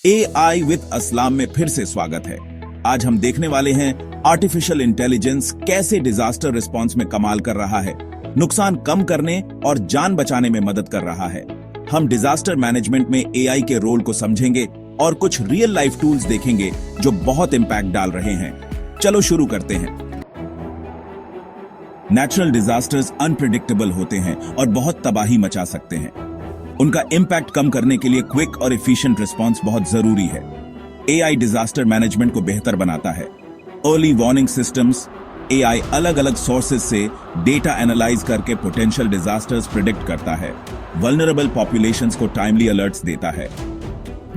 AI with असलाम में फिर से स्वागत है। आज हम देखने वाले हैं आर्टिफिशियल इंटेलिजेंस कैसे डिजास्टर रिस्पांस में कमाल कर रहा है, नुकसान कम करने और जान बचाने में मदद कर रहा है। हम डिजास्टर मैनेजमेंट में AI के रोल को समझेंगे और कुछ रियल लाइफ टूल्स देखेंगे जो बहुत इंपैक्ट डाल रहे हैं। चलो शुरू करते हैं। नेचुरल डिजास्टर्स अनप्रेडिक्टेबल होते हैं और बहुत तबाही मचा सकते हैं। उनका इंपैक्ट कम करने के लिए क्विक और एफिशिएंट रिस्पांस बहुत जरूरी है। AI डिजास्टर मैनेजमेंट को बेहतर बनाता है। अर्ली वार्निंग सिस्टम्स, AI अलग अलग सोर्सेज से डेटा एनालाइज करके पोटेंशियल डिजास्टर्स प्रिडिक्ट करता है। वल्नरेबल पॉपुलेशंस को टाइमली अलर्ट्स देता है।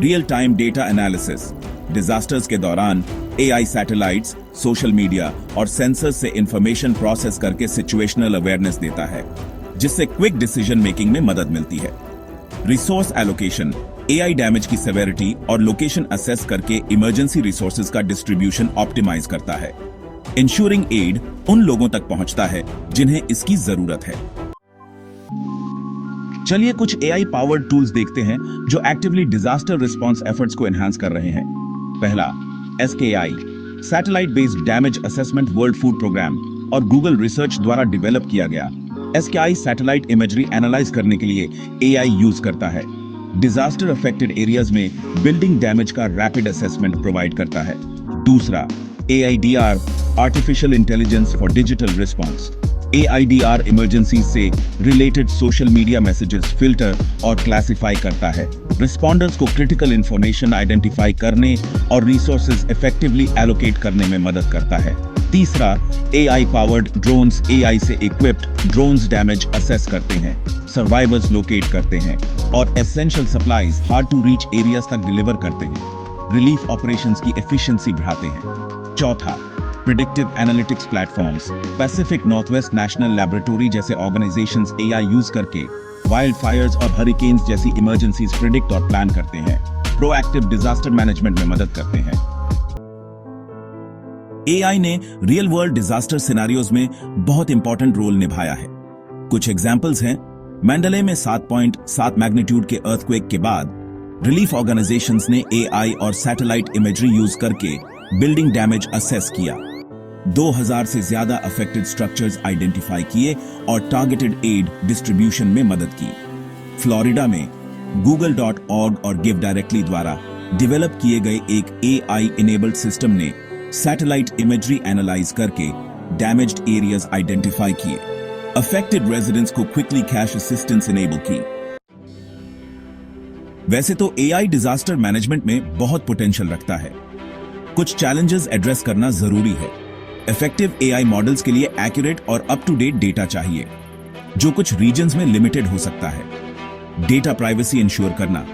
Real time data analysis, disasters के दौरान AI सैटेलाइट्स, सोशल मीडिया और सेंसर्स से इंफॉर्मेशन प्रोसेस करके सिचुएशनल अवेयरनेस देता है, जिससे क्विक डिसीजन मेकिंग में मदद मिलती है। रिसोर्स एलोकेशन, AI डैमेज की सेवेरिटी और लोकेशन असेस करके इमरजेंसी रिसोर्सेज का डिस्ट्रीब्यूशन ऑप्टिमाइज करता है। इंश्योरिंग एड उन लोगों तक पहुंचता है जिन्हें इसकी जरूरत है। चलिए कुछ AI पावर्ड टूल्स देखते हैं जो एक्टिवली डिजास्टर रिस्पांस एफर्ट्स को एनहांस कर रहे हैं। पहला, SKI satellite based damage assessment world food programme Google गूगल रिसर्च द्वारा डेवलप किया गया। SKI सैटेलाइट इमेजरी एनालाइज करने के लिए AI यूज करता है। डिजास्टर अफेक्टेड एरियाज में बिल्डिंग डैमेज का रैपिड असेसमेंट प्रोवाइड करता है। दूसरा, AIDR artificial intelligence for digital response. AIDR emergency से related social media messages filter और क्लासिफाई करता है। रिस्पॉन्डर्स को क्रिटिकल इंफॉर्मेशन आइडेंटिफाई करने और रिसोर्सेज इफेक्टिवली एलोकेट करने में मदद करता है। तीसरा, AI पावर्ड ड्रोन्स AI से इक्विप्ड ड्रोन्स डैमेज असेस करते हैं, सर्वाइवर्स लोकेट करते हैं और essential supplies hard to reach areas तक डिलीवर करते हैं। रिलीफ ऑपरेशंस की एफिशिएंसी बढ़ाते हैं। चौथा, predictive analytics platforms. Pacific Northwest National Laboratory जैसे ऑर्गेनाइजेशंस AI यूज करके वाइल्ड फायर्स और हरिकेन्स जैसी इमरजेंसीज प्रिडिक्ट और प्लान करते हैं, प्रोएक्टिव डिजास्टर मैनेजमेंट में मदद करते हैं। AI ने रियल वर्ल्ड डिजास्टर सिनेरियोज में बहुत इंपॉर्टेंट रोल निभाया है। कुछ एग्जांपल्स हैं। मैंडले में 7.7 मैग्नीट्यूड के अर्थक्वेक के बाद रिलीफ ऑर्गेनाइजेशंस ने AI और सैटेलाइट इमेजरी यूज करके बिल्डिंग डैमेज असेस किया। 2000 से ज्यादा अफेक्टेड स्ट्रक्चर्स आइडेंटिफाई किए और टारगेटेड एड डिस्ट्रीब्यूशन में मदद की। फ्लोरिडा में google.org और गिव डायरेक्टली द्वारा डेवलप किए गए एक AI इनेबल्ड सिस्टम ने सैटेलाइट इमेजरी एनालाइज करके डैमेज्ड एरियाज आइडेंटिफाई किए, अफेक्टेड रेजिडेंट्स को क्विकली कैश असिस्टेंस इनेबल की। वैसे तो AI डिजास्टर मैनेजमेंट में बहुत पोटेंशियल रखता है। कुछ चैलेंजेस एड्रेस करना जरूरी है। इफेक्टिव AI मॉडल्स के लिए एक्यूरेट और अप टू डेट डेटा चाहिए, जो कुछ रीजन्स में लिमिटेड हो सकता है। डेटा प्राइवेसी इंश्योर करना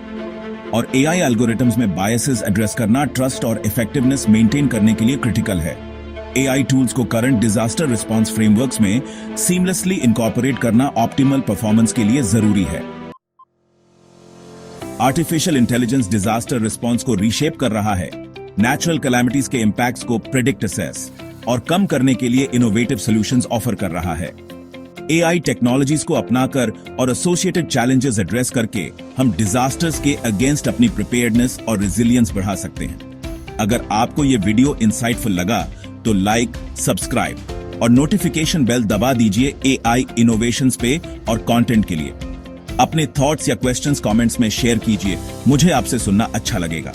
और AI एल्गोरिथम्स में बायसेस एड्रेस करना ट्रस्ट और इफेक्टिवनेस मेंटेन करने के लिए क्रिटिकल है। AI टूल्स को करंट डिजास्टर रिस्पांस फ्रेमवर्क्स में सीमलेसली इनकॉर्पोरेट करना ऑप्टिमल परफॉर्मेंस के लिए जरूरी है। आर्टिफिशियल इंटेलिजेंस डिजास्टर रिस्पांस को रीशेप कर रहा है। नेचुरल कैलामिटीज के इंपैक्ट्स को प्रेडिक्ट, असेस और कम करने के लिए इनोवेटिव सॉल्यूशंस ऑफर कर रहा है। AI टेक्नोलॉजीज को अपनाकर और एसोसिएटेड चैलेंजेस एड्रेस करके हम डिजास्टर्स के अगेंस्ट अपनी प्रिपेयर्डनेस और रेजिलियंस बढ़ा सकते हैं। अगर आपको यह वीडियो इंसाइटफुल लगा तो लाइक, सब्सक्राइब और नोटिफिकेशन बेल दबा दीजिए AI इनोवेशंस पे और कंटेंट के लिए। अपने थॉट्स या क्वेश्चंस कमेंट्स में शेयर कीजिए, मुझे आपसे सुनना अच्छा लगेगा।